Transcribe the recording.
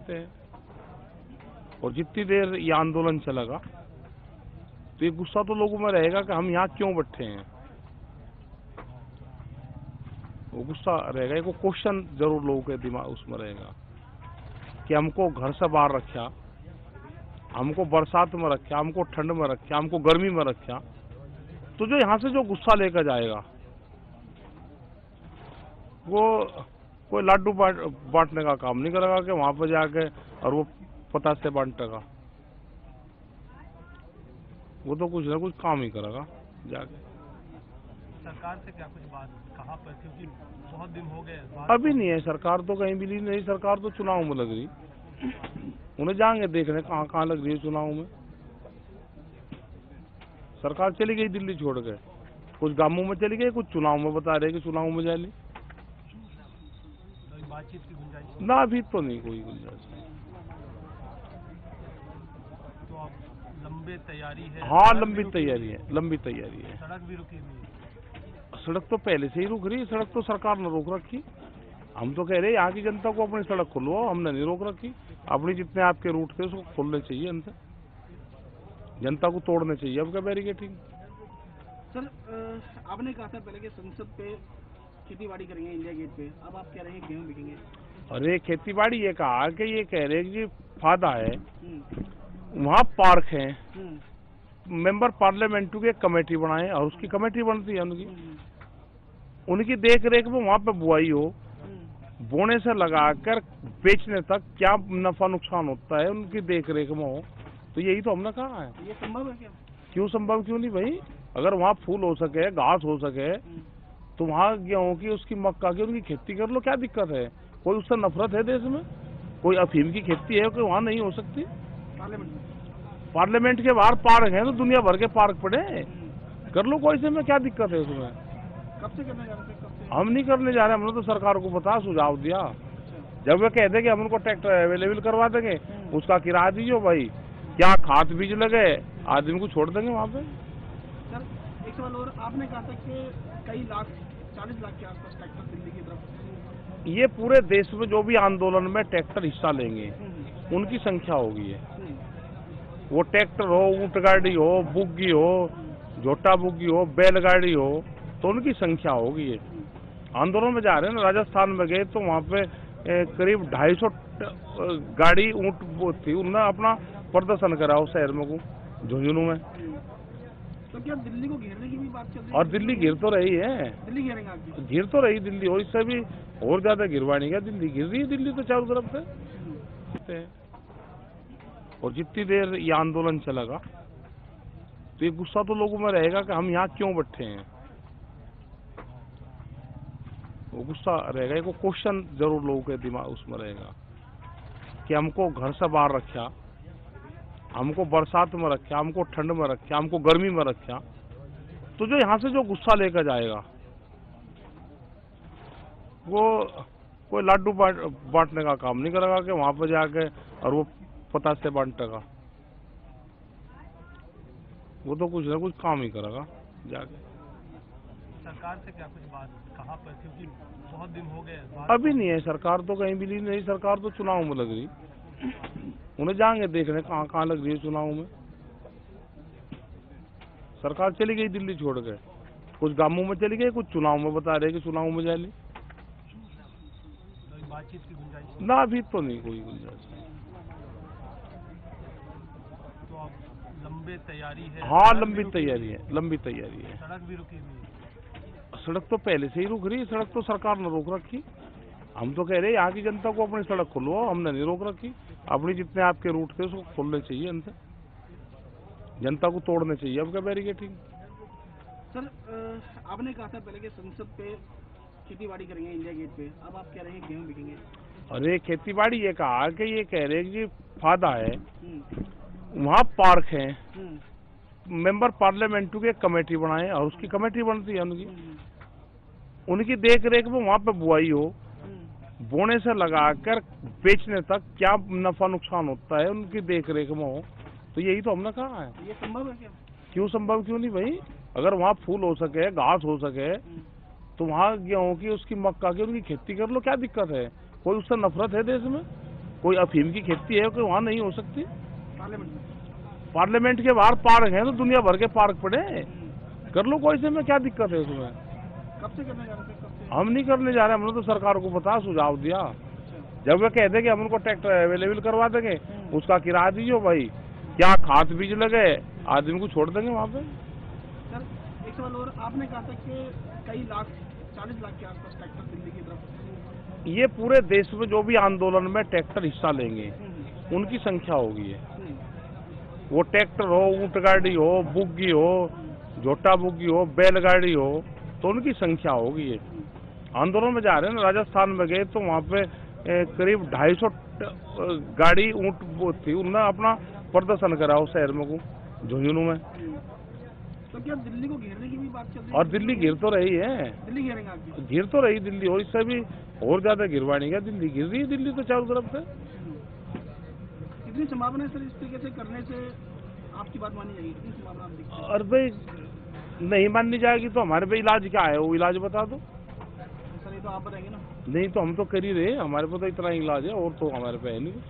सकते हैं। और जितनी देर ये आंदोलन चलेगा तो ये गुस्सा तो लोगों में रहेगा कि हम यहाँ क्यों बैठे हैं, वो गुस्सा रहेगा। एक क्वेश्चन जरूर लोगों के दिमाग उसमें रहेगा कि हमको घर से बाहर रखा, हमको बरसात में रखा, हमको ठंड में रखा, हमको गर्मी में रखा, तो जो यहाँ से जो गुस्सा लेकर जाएगा वो कोई लड्डू बांटने का काम नहीं करेगा कि वहां पर जाके और वो पता से बांटेगा। वो तो कुछ ना कुछ काम ही करेगा जाके। सरकार से क्या कुछ बात कहाँ पर, क्योंकि बहुत दिन हो गए अभी नहीं है, सरकार तो कहीं भी नहीं। सरकार तो चुनाव में लग रही, उन्हें जाएंगे देखने कहाँ कहाँ लग रही है चुनाव में। सरकार चली गई दिल्ली छोड़ के, कुछ गांवों में चली गई, कुछ चुनाव में बता रहे कि चुनाव में जा ली। बातचीत की गुंजाइश ना अभी तो नहीं कोई गुंजाइश। तो अब लंबी तैयारी है? हाँ लंबी तैयारी है, लंबी तैयारी है। सड़क भी रुकी हुई है? सड़क तो पहले से ही रुक रही है, सड़क तो सरकार ने रोक रखी। हम तो कह रहे हैं यहाँ की जनता को अपनी सड़क खुलवाओ, हमने नहीं रोक रखी। अपनी जितने आपके रूट थे उसको खोलने चाहिए, अंदर जनता को तोड़ने चाहिए अब क्या बैरिकेटिंग। सर आपने कहा था पहले कि संसद पे खेती-बाड़ी करेंगे इंडिया गेट पे, अब आप कह रहे हैं गेहूं बिकेंगे। अरे खेती-बाड़ी ये कहा कि ये कह रहे हैं कि फायदा है, वहाँ पार्क है, मेंबर पार्लियामेंट की एक कमेटी बनाए और उसकी कमेटी बनती है उनकी देख रेख में वहाँ पे बुआई हो, बोने से लगाकर बेचने तक क्या नफा नुकसान होता है उनकी देख रेख में हो। तो यही तो हमने कहा है। ये संभव है क्या? क्यों संभव क्यों नहीं भाई, अगर वहाँ फूल हो सके, घास हो सके, तो वहाँ गेहूं की, उसकी मक्का की, उनकी खेती कर लो, क्या दिक्कत है? कोई उससे नफरत है देश में? कोई अफीम की खेती है कि वहाँ नहीं हो सकती? पार्लियामेंट के बाहर पार्क है तो दुनिया भर के पार्क पड़े, कर लो कोई से में, क्या दिक्कत है उसमें? कब से करने जा रहे थे? हम नहीं करने जा रहे, हमने तो सरकार को बता सुझाव दिया। जब वे कहते कि हम उनको ट्रैक्टर अवेलेबल करवा देंगे, उसका किराया दीजिए भाई, क्या खाद बीज लगे, आदमी को छोड़ देंगे वहाँ पे। सर एक सवाल और, आपने कहा था कि कई लाख, 40 लाख के आसपास ट्रैक्टर दिल्ली की तरफ, ये पूरे देश में जो भी आंदोलन में ट्रैक्टर हिस्सा लेंगे उनकी संख्या होगी है। वो ट्रैक्टर हो, ऊंट गाड़ी हो, बुग्गी हो, झोटा बुग्गी हो, बैलगाड़ी हो, तो उनकी संख्या होगी है। आंदोलन में जा रहे हैं ना, राजस्थान में गए तो वहाँ पे करीब 250 गाड़ी ऊंट थी, उन्होंने अपना प्रदर्शन करा उस शहर में, झुंझुनू में। तो क्या दिल्ली को घेरने की भी बात चल रही है? और दिल्ली घिर तो रही है, दिल्ली घेरेंगे आपकी? घिर तो रही दिल्ली, और इससे भी और ज्यादा गिरवानी क्या, दिल्ली घिर रही है, दिल्ली तो चारों तरफ से। और जितनी देर ये आंदोलन चलेगा तो ये गुस्सा तो लोगों में रहेगा कि हम यहाँ क्यों बैठे हैं, वो गुस्सा रहेगा। एक क्वेश्चन जरूर लोगों के दिमाग उसमें रहेगा कि हमको घर से बाहर रखा, हमको बरसात में रखा, हमको ठंड में रखा, हमको गर्मी में रखा, तो जो यहाँ से जो गुस्सा लेकर जाएगा वो कोई लड्डू बांटने का काम नहीं करेगा कि वहां पर जाके और वो पता से बांटेगा। वो तो कुछ ना कुछ काम ही करेगा जाके। सरकार से क्या कुछ बात कहाँ पर, क्योंकि बहुत दिन हो गए अभी नहीं है, सरकार तो कहीं भी नहीं। सरकार तो चुनाव में लग रही, उन्हें जाएंगे देखने कहाँ कहाँ लग रही है चुनाव में। सरकार चली गई दिल्ली छोड़ के, कुछ गांवों में चली गई, कुछ चुनाव में बता रहे कि चुनाव में जा ली। बातचीत की गुंजाइश ना अभी तो नहीं कोई गुंजाइश। तो अब लंबी तैयारी है? हाँ लंबी तैयारी है, लंबी तैयारी है। सड़क भी रुकी हुई है? सड़क तो पहले से ही रुक रही है, सड़क तो सरकार ने रोक रखी। हम तो कह रहे हैं यहाँ की जनता को अपनी सड़क खुलवाओ, हमने नहीं रोक रखी। अपनी जितने आपके रूट थे उसको खोलने चाहिए, अंदर जनता को तोड़ने चाहिए अब क्या बैरिकेटिंग। सर आपने कहा था पहले कि संसद पे खेती-बाड़ी करेंगे इंडिया गेट पे, अब आप कह रहे हैं गेहूं बिकेंगे। अरे खेती-बाड़ी ये कहा कि ये कह रहे हैं कि फायदा है, वहाँ पार्क है, मेंबर पार्लियामेंट की एक कमेटी बनाए और उसकी कमेटी बनती है उनकी देख रेख में वहाँ पे बुआई हो, बोने से लगाकर बेचने तक क्या नफा नुकसान होता है उनकी देख रेख में हो। तो यही तो हमने कहा है। ये संभव है क्या? क्यों संभव क्यों नहीं भाई, अगर वहाँ फूल हो सके, घास हो सके, तो वहाँ गेहूं की, उसकी मक्का की, उनकी खेती कर लो, क्या दिक्कत है? कोई उससे नफरत है देश में? कोई अफीम की खेती है कि वहाँ नहीं हो सकती? पार्लियामेंट में? पार्लियामेंट के बाहर पार्क हैं तो दुनिया भर के पार्क पड़े हैं, कर लो कोई से, में क्या दिक्कत है उसमें? कब से करने जा रहे थे, कब से? हम नहीं करने जा रहे, हमने तो सरकार को बता सुझाव दिया। अच्छा। जब वे कह देंगे हम उनको ट्रैक्टर अवेलेबल करवा देंगे, उसका किराया दीजिए भाई, क्या खाद बीज लगे, आदमी को छोड़ देंगे वहाँ पे। सर एक सवाल और, आपने कहा था कि कई लाख 40 लाख के आसपास ट्रैक्टर दिल्ली की तरफ, ये पूरे देश में जो भी आंदोलन में ट्रैक्टर हिस्सा लेंगे उनकी संख्या होगी है। वो ट्रैक्टर हो, ऊंट गाड़ी हो, बुग्गी हो, झोटा बुग्गी हो, बैलगाड़ी हो, तो उनकी संख्या होगी ये। आंदोलन में जा रहे हैं ना, राजस्थान में गए तो वहाँ पे करीब 250 गाड़ी ऊंट थी, उन्होंने अपना प्रदर्शन करा उस शहर में को झुंझुनू में। तो क्या दिल्ली को घेरने की भी बात चल रही है? और दिल्ली घिर तो रही है, दिल्ली घेरेंगे आपकी? घिर तो रही दिल्ली, और इससे भी और ज्यादा घिरवानी क्या, दिल्ली घिर रही है, दिल्ली तो चारों तरफ से। कितनी संभावना है सर इस तरीके से करने से आपकी बात मानी जाएगी, कितनी संभावना आप देखते हैं? और भाई नहीं माननी जाएगी तो हमारे पे इलाज क्या है, वो इलाज बता दो। सर ये तो आप बताएंगे ना। नहीं तो हम तो कर ही रहे, हमारे पे तो इतना इलाज है, और तो हमारे पे है नहीं कुछ।